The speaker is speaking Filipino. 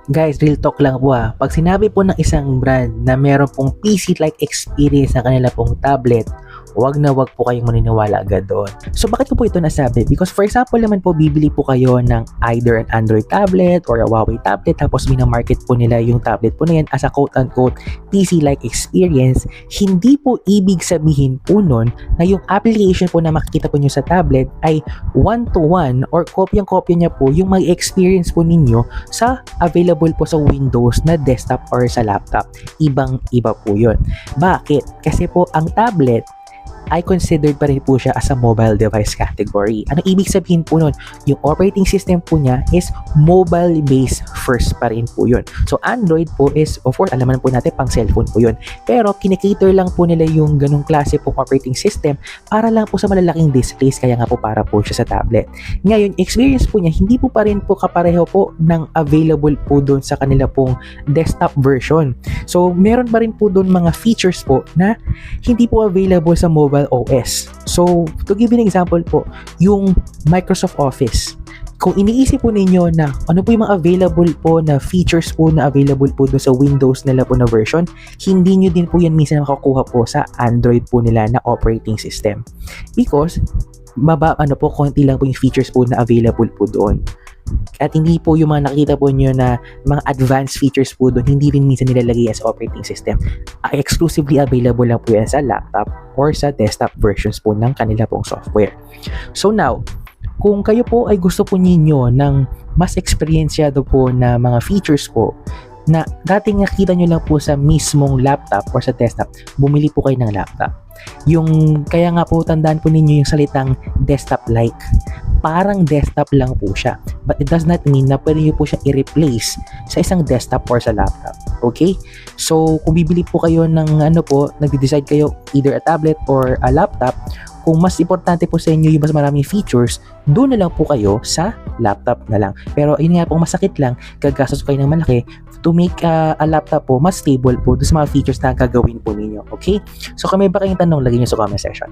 Guys, real talk lang po pag sinabi po ng isang brand na meron pong PC-like experience sa kanila pong tablet, wag na wag po kayong maniniwala agad doon. So bakit ko po ito nasabi? Because for example naman po, bibili po kayo ng either an Android tablet or a Huawei tablet, tapos minamarket po nila yung tablet po na yan as a quote-unquote PC-like experience. Hindi po ibig sabihin po nun na yung application po na makikita po nyo sa tablet ay one-to-one or kopyang-kopya niya po yung mag-experience po ninyo sa available po sa Windows na desktop or sa laptop. Ibang-iba po yun. Bakit? Kasi po ang tablet ay considered pa rin po siya as a mobile device category. Ano ibig sabihin po nun? Yung operating system po niya is mobile-based first pa rin po yun. So Android po is, of course, alam naman po natin, pang cellphone po yun. Pero kinikater lang po nila yung ganung klase pong operating system para lang po sa malalaking displays, kaya nga po para po siya sa tablet. Ngayon, experience po niya, hindi po pa rin po kapareho po ng available po doon sa kanila pong desktop version. So meron pa rin po doon mga features po na hindi po available sa mobile OS. So, to give you an example po, yung Microsoft Office. Kung iniisip po ninyo na ano po yung mga available po na features po na available po doon sa Windows nila po na version, hindi nyo din po yan minsan makakuha po sa Android po nila na operating system. Because, konti lang po yung features po na available po doon. At hindi po yung mga nakikita po nyo na mga advanced features po doon, hindi rin minsan nilalagay as operating system. Exclusively available lang po yan sa laptop or sa desktop versions po ng kanila pong software. So now, kung kayo po ay gusto po ninyo ng mas experiensyado po na mga features po na dating nakita nyo lang po sa mismong laptop or sa desktop, bumili po kayo ng laptop. Kaya nga po tandaan po ninyo yung salitang desktop-like. Parang desktop lang po siya. But it does not mean na pwede nyo po siya i-replace sa isang desktop or sa laptop. Okay? So, kung bibili po kayo ng nag-decide kayo either a tablet or a laptop, kung mas importante po sa inyo yung mas maraming features, doon na lang po kayo sa laptop na lang. Pero yun nga po, masakit lang, gagastos kayo ng malaki to make a laptop po mas stable po doon sa mga features na gagawin po ninyo. Okay? So, kung may ba kayong tanong, lagay nyo sa comment section.